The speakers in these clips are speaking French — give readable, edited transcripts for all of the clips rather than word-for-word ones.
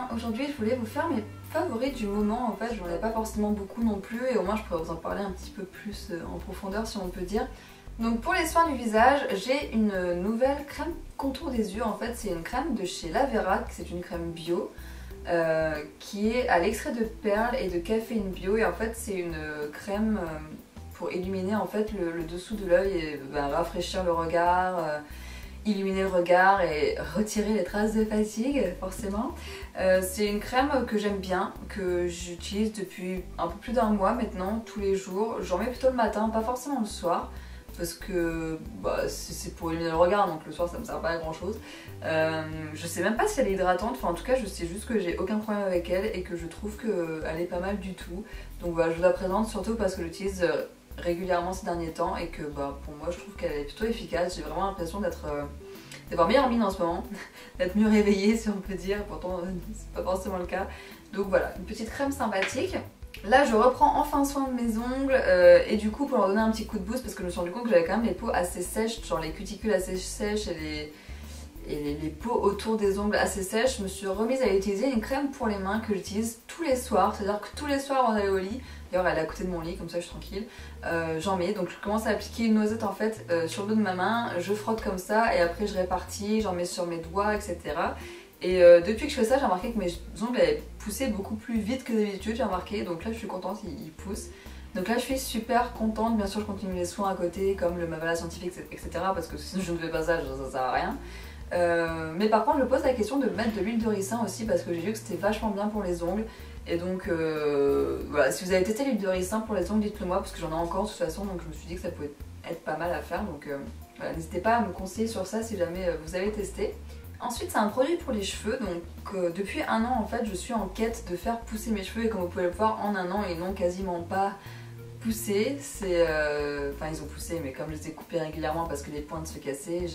bien, aujourd'hui je voulais vous faire mes favoris du moment. En fait, j'en ai pas forcément beaucoup non plus et au moins je pourrais vous en parler un petit peu plus en profondeur si on peut dire. Donc pour les soins du visage, j'ai une nouvelle crème contour des yeux. En fait, c'est une crème de chez La Vera, c'est une crème bio qui est à l'extrait de perles et de caféine bio. Et en fait, c'est une crème pour illuminer en fait le dessous de l'œil et rafraîchir le regard. Illuminer le regard et retirer les traces de fatigue forcément. C'est une crème que j'aime bien, que j'utilise depuis un peu plus d'1 mois maintenant, tous les jours. J'en mets plutôt le matin, pas forcément le soir, parce que c'est pour illuminer le regard, donc le soir ça me sert pas à grand chose. Je sais même pas si elle est hydratante, enfin en tout cas je sais juste que j'ai aucun problème avec elle et que je trouve qu'elle est pas mal du tout. Donc voilà, je vous la présente surtout parce que j'utilise régulièrement ces derniers temps et que pour moi je trouve qu'elle est plutôt efficace. J'ai vraiment l'impression d'avoir meilleure mine en ce moment, d'être mieux réveillée si on peut dire, pourtant c'est pas forcément le cas. Donc voilà, une petite crème sympathique. Là je reprends enfin soin de mes ongles et du coup pour leur donner un petit coup de boost parce que je me suis rendu compte que j'avais quand même les peaux assez sèches, genre les cuticules assez sèches et les peaux autour des ongles assez sèches, je me suis remise à utiliser une crème pour les mains que j'utilise tous les soirs, c'est à dire que tous les soirs avant d'aller au lit, d'ailleurs elle est à côté de mon lit comme ça je suis tranquille, j'en mets, donc je commence à appliquer une noisette en fait sur le dos de ma main, je frotte comme ça et après je répartis, j'en mets sur mes doigts etc. Et depuis que je fais ça j'ai remarqué que mes ongles avaient poussé beaucoup plus vite que d'habitude, j'ai remarqué, donc là je suis contente, ils poussent. Donc là je suis super contente, bien sûr je continue les soins à côté comme le Mavala scientifique etc. parce que sinon je ne fais pas ça, ça sert à rien. Mais par contre je pose la question de mettre de l'huile de ricin aussi parce que j'ai vu que c'était vachement bien pour les ongles. Et donc voilà, si vous avez testé l'huile de ricin pour les ongles, dites-le moi parce que j'en ai encore de toute façon, donc je me suis dit que ça pouvait être pas mal à faire. Donc voilà, n'hésitez pas à me conseiller sur ça si jamais vous avez testé. Ensuite c'est un produit pour les cheveux, donc depuis 1 an en fait je suis en quête de faire pousser mes cheveux et comme vous pouvez le voir en 1 an ils n'ont quasiment pas poussé. Enfin ils ont poussé mais comme je les ai coupés régulièrement parce que les pointes se cassaient,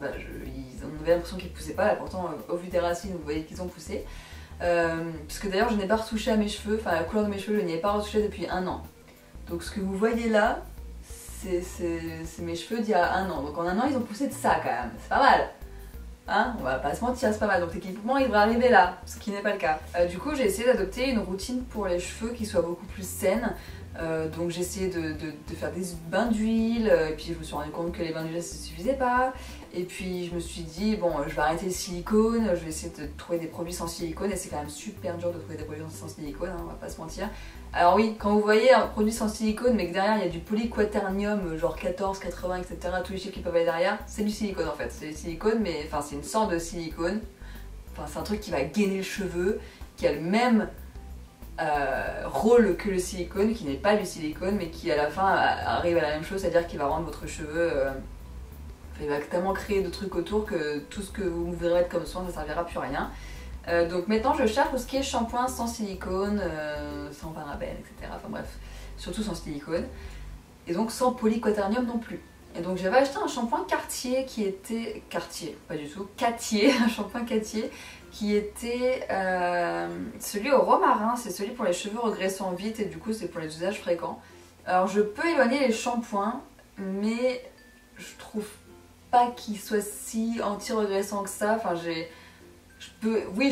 on avait l'impression qu'ils ne poussaient pas, là pourtant au vu des racines vous voyez qu'ils ont poussé. Puisque d'ailleurs je n'ai pas retouché à mes cheveux, enfin la couleur de mes cheveux je n'y ai pas retouché depuis 1 an. Donc ce que vous voyez là, c'est mes cheveux d'il y a 1 an. Donc en 1 an ils ont poussé de ça quand même, c'est pas mal. Hein, on va pas se mentir, c'est pas mal. Donc techniquement il devrait arriver là, ce qui n'est pas le cas. Du coup j'ai essayé d'adopter une routine pour les cheveux qui soit beaucoup plus saine. Donc j'ai essayé de faire des bains d'huile, et puis je me suis rendu compte que les bains d'huile ça ne suffisait pas. Et puis je me suis dit bon je vais arrêter le silicone, je vais essayer de trouver des produits sans silicone et c'est quand même super dur de trouver des produits sans silicone, hein, on va pas se mentir. Alors oui, quand vous voyez un produit sans silicone mais que derrière il y a du polyquaternium genre 14, 80 etc, tous les chiffres qui peuvent aller derrière, c'est du silicone en fait. C'est du silicone mais enfin c'est une sorte de silicone, enfin c'est un truc qui va gainer le cheveu, qui a le même rôle que le silicone, qui n'est pas du silicone mais qui à la fin arrive à la même chose, c'est-à-dire qu'il va rendre votre cheveu il va tellement créer de trucs autour que tout ce que vous voudrez mettre comme soin ne servira plus à rien. Donc maintenant je cherche tout ce qui est shampoing sans silicone, sans parabènes etc. Enfin bref, surtout sans silicone. Et donc sans polyquaternium non plus. Et donc j'avais acheté un shampoing Cartier qui était... Cartier, pas du tout, Cattier, un shampoing Cattier qui était celui au romarin, c'est celui pour les cheveux regressant vite et du coup c'est pour les usages fréquents. Alors je peux éloigner les shampoings, mais je trouve pas qu'il soit si anti-regressant que ça. Enfin je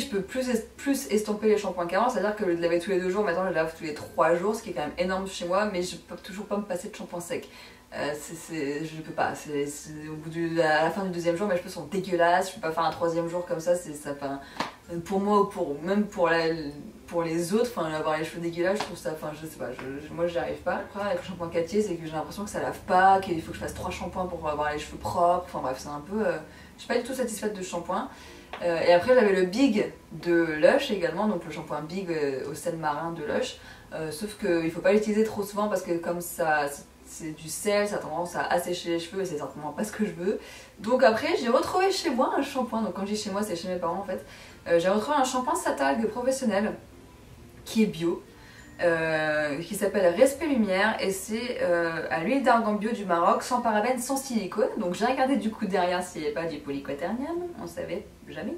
peux plus estomper les shampoings qu'avant, c'est-à-dire que je le lavais tous les 2 jours, maintenant je le lave tous les 3 jours, ce qui est quand même énorme chez moi, mais je peux toujours pas me passer de shampoing sec. Je peux pas, à la fin du 2e jour mes cheveux sont dégueulasses, je peux pas faire un 3e jour comme ça, pour moi ou même pour les autres, enfin avoir les cheveux dégueulasses, je trouve ça, enfin je sais pas, moi j'y arrive pas. Après avec le shampoing Cattier c'est que j'ai l'impression que ça lave pas, qu'il faut que je fasse 3 shampoings pour avoir les cheveux propres, enfin bref c'est un peu, je suis pas du tout satisfaite de ce shampoing. Et après j'avais le Big de Lush également, donc le shampoing Big au sel marin de Lush, sauf qu'il faut pas l'utiliser trop souvent parce que comme ça c'est du sel, ça a tendance à assécher les cheveux et c'est certainement pas ce que je veux. Donc après j'ai retrouvé chez moi un shampoing, donc quand je dis chez moi c'est chez mes parents en fait, j'ai retrouvé un shampoing Satalgue professionnel qui est bio, qui s'appelle Respect Lumière et c'est à l'huile d'argan bio du Maroc, sans parabènes, sans silicone. Donc j'ai regardé du coup derrière s'il n'y avait pas du polyquaternium, on savait jamais,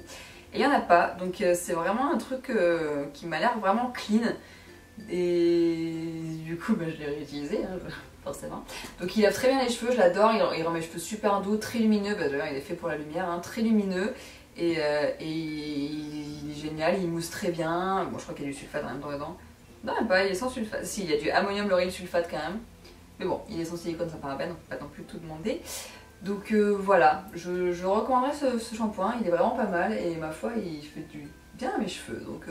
et il n'y en a pas, donc c'est vraiment un truc qui m'a l'air vraiment clean et du coup je l'ai réutilisé hein, forcément. Donc il lave très bien les cheveux, je l'adore, il rend mes cheveux super doux, très lumineux, d'ailleurs il est fait pour la lumière, hein, très lumineux. et il est génial, il mousse très bien. Bon, je crois qu'il y a du sulfate en même temps dedans. Non, même pas, il est sans sulfate. Si, il y a du ammonium lauryl sulfate quand même. Mais bon, il est sans silicone, ça parabène, donc pas non plus tout demander. Donc voilà, je recommanderais ce shampoing, il est vraiment pas mal et ma foi, il fait du bien à mes cheveux. Donc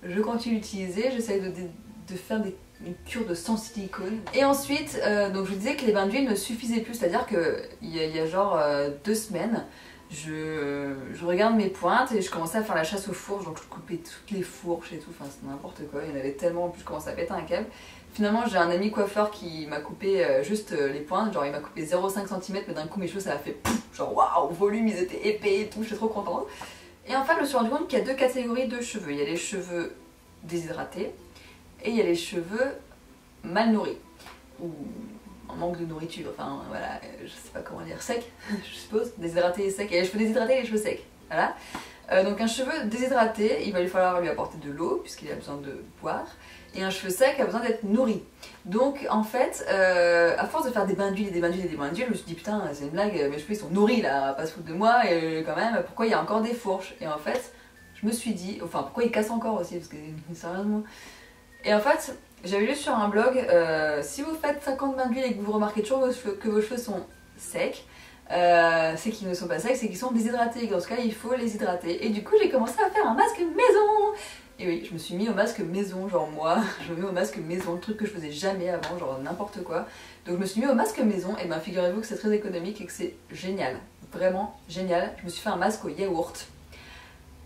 je continue d'utiliser, j'essaye de faire une cure de sans silicone. Et ensuite, donc je vous disais que les bains d'huile ne suffisaient plus, c'est-à-dire qu'il y a genre 2 semaines, je regarde mes pointes et je commençais à faire la chasse aux fourches, donc je coupais toutes les fourches et tout, enfin c'était n'importe quoi, il y en avait tellement, en plus je commençais à péter un câble. Finalement j'ai un ami coiffeur qui m'a coupé juste les pointes, genre il m'a coupé 0,5 cm, mais d'un coup mes cheveux ça a fait pouf, genre waouh, volume, ils étaient épais et tout, j'étais trop contente. Et en fait je me suis rendu compte qu'il y a 2 catégories de cheveux, il y a les cheveux déshydratés et il y a les cheveux mal nourris, ou en manque de nourriture, enfin voilà, je sais pas comment dire, sec, je suppose, déshydraté et sec, et les cheveux déshydratés et les cheveux secs, voilà. Donc un cheveu déshydraté, il va lui falloir lui apporter de l'eau, puisqu'il a besoin de boire, et un cheveu sec a besoin d'être nourri. Donc en fait, à force de faire des bains d'huile et des bains d'huile et des bains d'huile, je me suis dit putain, c'est une blague, mes cheveux ils sont nourris là, pas se foutre de moi, et quand même, pourquoi il y a encore des fourches? Et en fait, je me suis dit, enfin pourquoi ils cassent encore aussi, parce que sérieusement... Et en fait, j'avais lu sur un blog, si vous faites 50 bains d'huile et que vous remarquez toujours que vos cheveux sont secs, c'est qu'ils ne sont pas secs, c'est qu'ils sont déshydratés. Dans ce cas, il faut les hydrater. Et du coup, j'ai commencé à faire un masque maison. Et oui, je me suis mis au masque maison, genre moi, je me mets au masque maison, le truc que je faisais jamais avant, genre n'importe quoi. Donc je me suis mis au masque maison, et ben figurez-vous que c'est très économique et que c'est génial. Vraiment génial. Je me suis fait un masque au yaourt.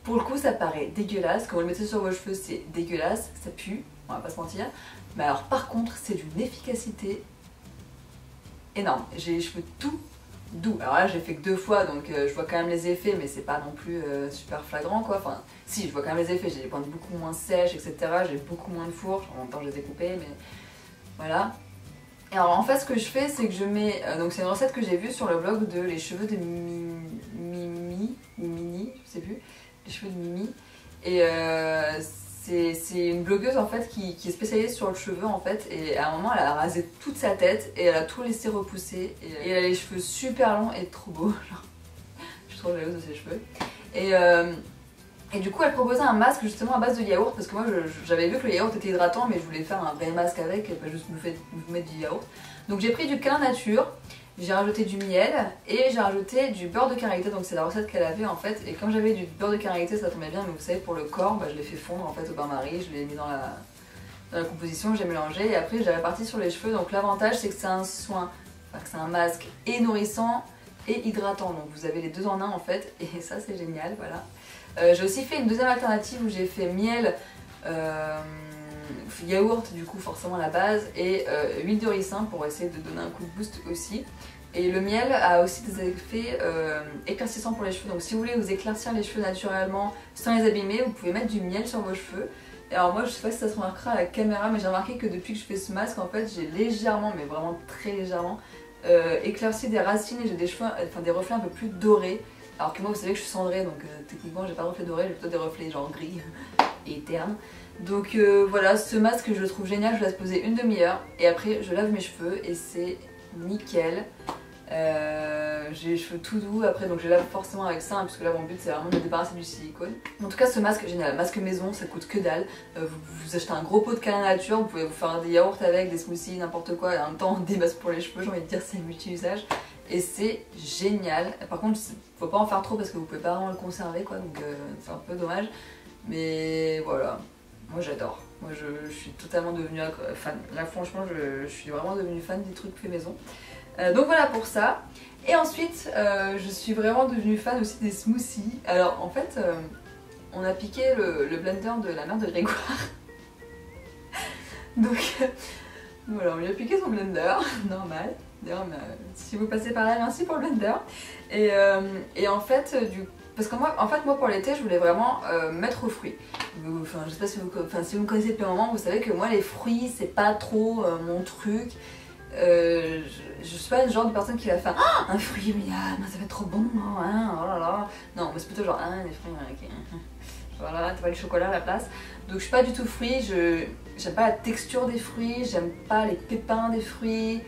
Pour le coup, ça paraît dégueulasse. Quand vous le mettez sur vos cheveux, c'est dégueulasse, ça pue. On va pas se mentir. Mais alors par contre c'est d'une efficacité énorme. J'ai les cheveux tout doux. Alors là j'ai fait que 2 fois donc je vois quand même les effets, mais c'est pas non plus super flagrant quoi. Enfin si, je vois quand même les effets, j'ai les pointes beaucoup moins sèches etc. J'ai beaucoup moins de fourches, en même temps je les ai coupées mais voilà. Et alors en fait ce que je fais c'est que je mets, donc c'est une recette que j'ai vue sur le blog de les cheveux de Mimi, ou Mini, je sais plus, les cheveux de Mimi. Et c'est une blogueuse en fait qui est spécialisée sur le cheveu en fait, et à un moment elle a rasé toute sa tête et elle a tout laissé repousser et elle a les cheveux super longs et trop beaux, genre je suis trop jalouse de ses cheveux. Et du coup elle proposait un masque justement à base de yaourt, parce que moi j'avais vu que le yaourt était hydratant mais je voulais faire un vrai masque avec et pas juste me mettre du yaourt. Donc j'ai pris du Câlin Nature, j'ai rajouté du miel et j'ai rajouté du beurre de karité, donc c'est la recette qu'elle avait en fait. Et comme j'avais du beurre de karité ça tombait bien, mais vous savez pour le corps, bah, je l'ai fait fondre en fait au bain-marie, je l'ai mis dans la composition, j'ai mélangé et après j'ai réparti sur les cheveux. Donc l'avantage c'est que c'est un soin, enfin que c'est un masque et nourrissant et hydratant, donc vous avez les 2 en 1 en fait et ça c'est génial, voilà. J'ai aussi fait une deuxième alternative où j'ai fait miel, yaourt du coup forcément la base, et huile de ricin pour essayer de donner un coup de boost aussi. Et le miel a aussi des effets éclaircissants pour les cheveux, donc si vous voulez vous éclaircir les cheveux naturellement sans les abîmer, vous pouvez mettre du miel sur vos cheveux. Et alors moi je sais pas si ça se remarquera à la caméra, mais j'ai remarqué que depuis que je fais ce masque en fait j'ai légèrement, mais vraiment très légèrement, éclairci des racines et j'ai des cheveux, enfin des reflets un peu plus dorés. Alors que moi vous savez que je suis cendrée, donc techniquement j'ai pas de reflets dorés, j'ai plutôt des reflets genre gris et ternes. Donc voilà, ce masque je le trouve génial, je laisse poser une demi-heure et après je lave mes cheveux et c'est nickel. J'ai les cheveux tout doux après, donc je lave forcément avec ça, hein, puisque là mon but c'est vraiment de me débarrasser du silicone. En tout cas ce masque est génial, masque maison, ça coûte que dalle. Vous achetez un gros pot de Câlin Nature, vous pouvez vous faire des yaourts avec, des smoothies, n'importe quoi, et en même temps des masques pour les cheveux, j'ai envie de dire c'est multi-usage. Et c'est génial. Par contre faut pas en faire trop parce que vous pouvez pas vraiment le conserver quoi, donc c'est un peu dommage. Mais voilà, moi j'adore. Moi je suis totalement devenue fan. Là franchement je suis vraiment devenue fan des trucs faits maison. Donc voilà pour ça. Et ensuite je suis vraiment devenue fan aussi des smoothies. Alors en fait on a piqué le blender de la mère de Grégoire. Donc voilà, on lui a piqué son blender, normal. D'ailleurs si vous passez par là, merci pour le blender. Et en fait parce que moi pour l'été je voulais vraiment mettre aux fruits. Enfin je sais pas si vous me connaissez depuis un moment, vous savez que moi les fruits c'est pas trop mon truc. Je suis pas le genre de personne qui va faire un fruit, mais ça va être trop bon, hein, oh là là. Non, mais c'est plutôt genre les fruits, ok. Voilà, t'as pas du chocolat à la place. Donc je suis pas du tout fruit, j'aime pas la texture des fruits, j'aime pas les pépins des fruits.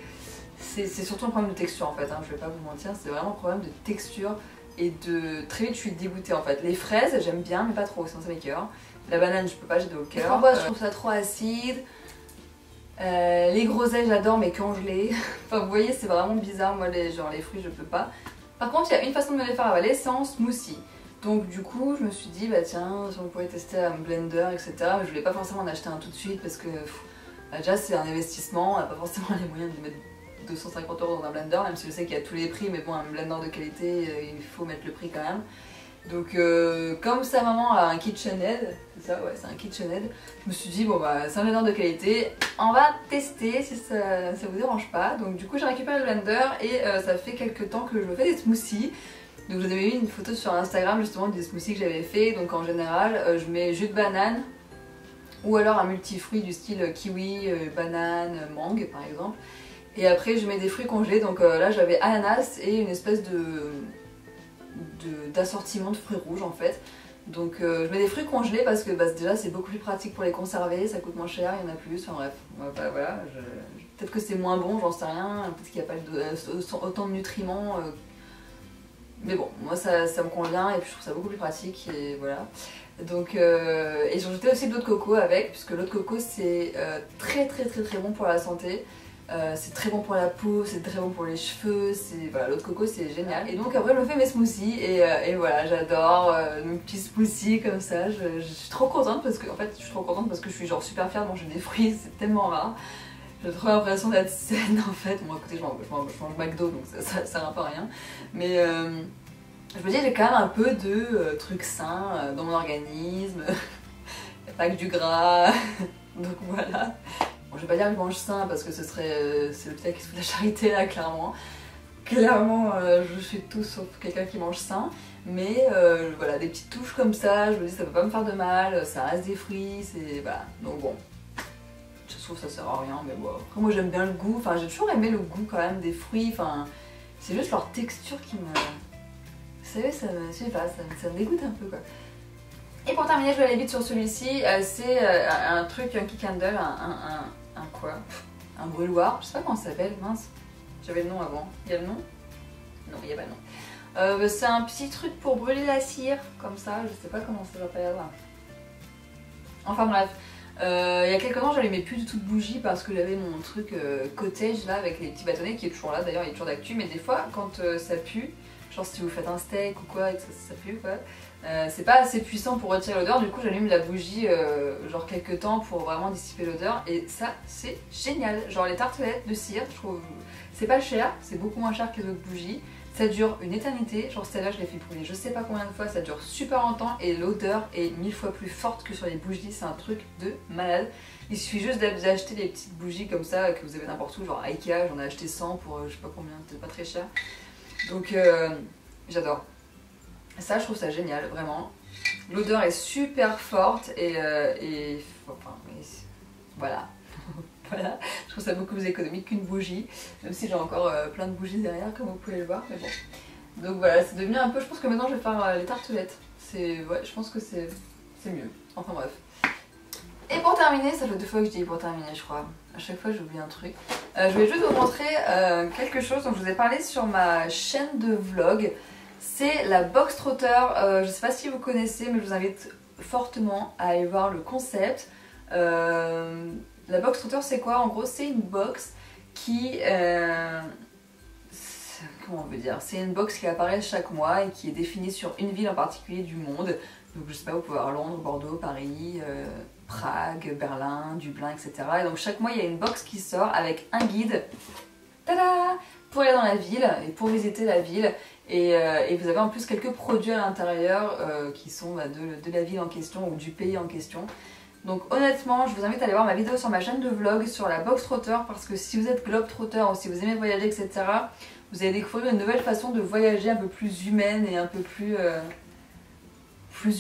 C'est surtout un problème de texture en fait, hein, je vais pas vous mentir, c'est vraiment un problème de texture. et très vite je suis dégoûtée en fait. Les fraises j'aime bien mais pas trop, sinon ça m'écoeure. La banane je peux pas, j'ai de haut cœur. Les framboises je trouve ça trop acide. Les groseilles j'adore mais congelées. Enfin vous voyez c'est vraiment bizarre, moi les fruits je peux pas. Par contre il y a une façon de me les faire avaler, c'est en smoothie. Donc du coup je me suis dit bah tiens si on pourrait tester un blender etc. Mais je voulais pas forcément en acheter un tout de suite parce que bah, déjà c'est un investissement, on n'a pas forcément les moyens de mettre 250 € dans un blender, même si je sais qu'il y a tous les prix, mais bon un blender de qualité il faut mettre le prix quand même. Donc comme sa maman a un KitchenAid, c'est ça, ouais c'est un KitchenAid, je me suis dit bon bah c'est un blender de qualité, on va tester si ça vous dérange pas. Donc du coup j'ai récupéré le blender et ça fait quelques temps que je fais des smoothies. Donc je vous avais mis une photo sur Instagram justement des smoothies que j'avais fait. Donc en général je mets jus de banane ou alors un multifruit du style kiwi, banane, mangue par exemple. Et après je mets des fruits congelés, donc là j'avais ananas et une espèce d'assortiment de fruits rouges en fait. Donc je mets des fruits congelés parce que bah, déjà c'est beaucoup plus pratique pour les conserver, ça coûte moins cher, il y en a plus, enfin bref, bah, voilà, peut-être que c'est moins bon, j'en sais rien, peut-être qu'il n'y a pas autant de nutriments, mais bon, moi ça me convient et puis je trouve ça beaucoup plus pratique et voilà. Donc, et j'ai rajouté aussi de l'eau de coco avec, puisque l'eau de coco c'est très bon pour la santé. C'est très bon pour la peau, c'est très bon pour les cheveux, voilà, l'eau de coco c'est génial. Et donc après je me fais mes smoothies et voilà, j'adore mes petits smoothies comme ça. Je suis trop contente parce que je suis genre super fière de manger des fruits, c'est tellement rare. J'ai trop l'impression d'être saine en fait. Bon écoutez, je mange McDo donc ça sert un peu à rien. Mais je me dis j'ai quand même un peu de trucs sains dans mon organisme. Il n'y a pas que du gras. Donc voilà. Bon, je vais pas dire que je mange sain parce que c'est le petit qui se fout de la charité là clairement. Clairement je suis tout sauf quelqu'un qui mange sain. Mais voilà, des petites touches comme ça, je me dis ça peut pas me faire de mal, ça reste des fruits, c'est voilà. Donc bon. Je trouve que ça sert à rien, mais bon. Après, moi j'aime bien le goût, enfin j'ai toujours aimé le goût quand même des fruits, enfin c'est juste leur texture qui me. Vous savez, je sais pas, ça me dégoûte un peu quoi. Et pour terminer, je vais aller vite sur celui-ci, c'est un truc, un Kikandle, un quoi? Un brûloir, je sais pas comment ça s'appelle, mince. J'avais le nom avant. Il y a le nom? Non, il n'y a pas le nom. C'est un petit truc pour brûler la cire, comme ça, je sais pas comment ça s'appelle. Enfin bref. Il y a quelques temps j'allumais plus du tout de bougie parce que j'avais mon truc cottage là avec les petits bâtonnets qui est toujours là, d'ailleurs il est toujours d'actu, mais des fois quand ça pue, genre si vous faites un steak ou quoi et que ça pue quoi, c'est pas assez puissant pour retirer l'odeur, du coup j'allume la bougie genre quelques temps pour vraiment dissiper l'odeur et ça c'est génial. Genre les tartelettes de cire, je trouve c'est pas cher, c'est beaucoup moins cher que les autres bougies. Ça dure une éternité, genre celle-là je l'ai fait brûler je sais pas combien de fois, ça dure super longtemps et l'odeur est 1000 fois plus forte que sur les bougies, c'est un truc de malade. Il suffit juste d'acheter des petites bougies comme ça que vous avez n'importe où, genre Ikea, j'en ai acheté 100 pour je sais pas combien, peut-être pas très cher. Donc j'adore. Ça je trouve ça génial, vraiment. L'odeur est super forte et enfin, voilà. Voilà, je trouve ça beaucoup plus économique qu'une bougie, même si j'ai encore plein de bougies derrière comme vous pouvez le voir, mais bon. Donc voilà, c'est devenu un peu, je pense que maintenant je vais faire les tartelettes, ouais, je pense que c'est mieux, enfin bref. Et pour terminer, ça fait 2 fois que je dis pour terminer je crois, à chaque fois j'oublie un truc. Je vais juste vous montrer quelque chose dont je vous ai parlé sur ma chaîne de vlog, c'est la box trotter, je sais pas si vous connaissez mais je vous invite fortement à aller voir le concept. La box trotter c'est quoi? En gros c'est une box qui, comment on veut dire, c'est une box qui apparaît chaque mois et qui est définie sur une ville en particulier du monde. Donc je sais pas, vous pouvez avoir Londres, Bordeaux, Paris, Prague, Berlin, Dublin, etc. Et donc chaque mois il y a une box qui sort avec un guide, tada, pour aller dans la ville et pour visiter la ville. Et vous avez en plus quelques produits à l'intérieur qui sont de la ville en question ou du pays en question. Donc honnêtement, je vous invite à aller voir ma vidéo sur ma chaîne de vlog sur la box trotter parce que si vous êtes globe-trotter ou si vous aimez voyager, etc., vous allez découvrir une nouvelle façon de voyager un peu plus humaine et un peu plus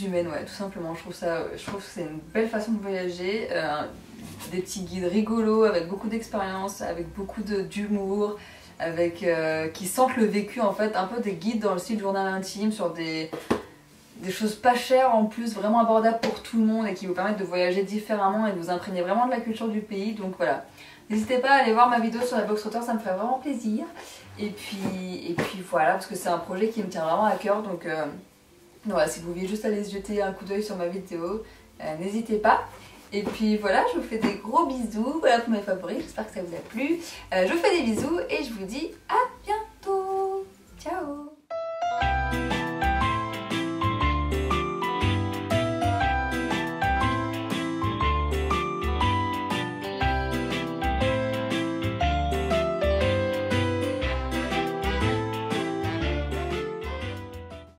humaine, ouais, tout simplement. Je trouve que c'est une belle façon de voyager, des petits guides rigolos avec beaucoup d'expérience, avec beaucoup d'humour, avec qui sentent le vécu en fait, un peu des guides dans le style journal intime sur des choses pas chères en plus, vraiment abordables pour tout le monde et qui vous permettent de voyager différemment et de vous imprégner vraiment de la culture du pays. Donc voilà, N'hésitez pas à aller voir ma vidéo sur la box rotor, ça me ferait vraiment plaisir. Et puis voilà, parce que c'est un projet qui me tient vraiment à cœur. Donc voilà, si vous voulez juste aller jeter un coup d'œil sur ma vidéo, n'hésitez pas. Et puis voilà, je vous fais des gros bisous. Voilà pour mes favoris, j'espère que ça vous a plu. Je vous fais des bisous et je vous dis à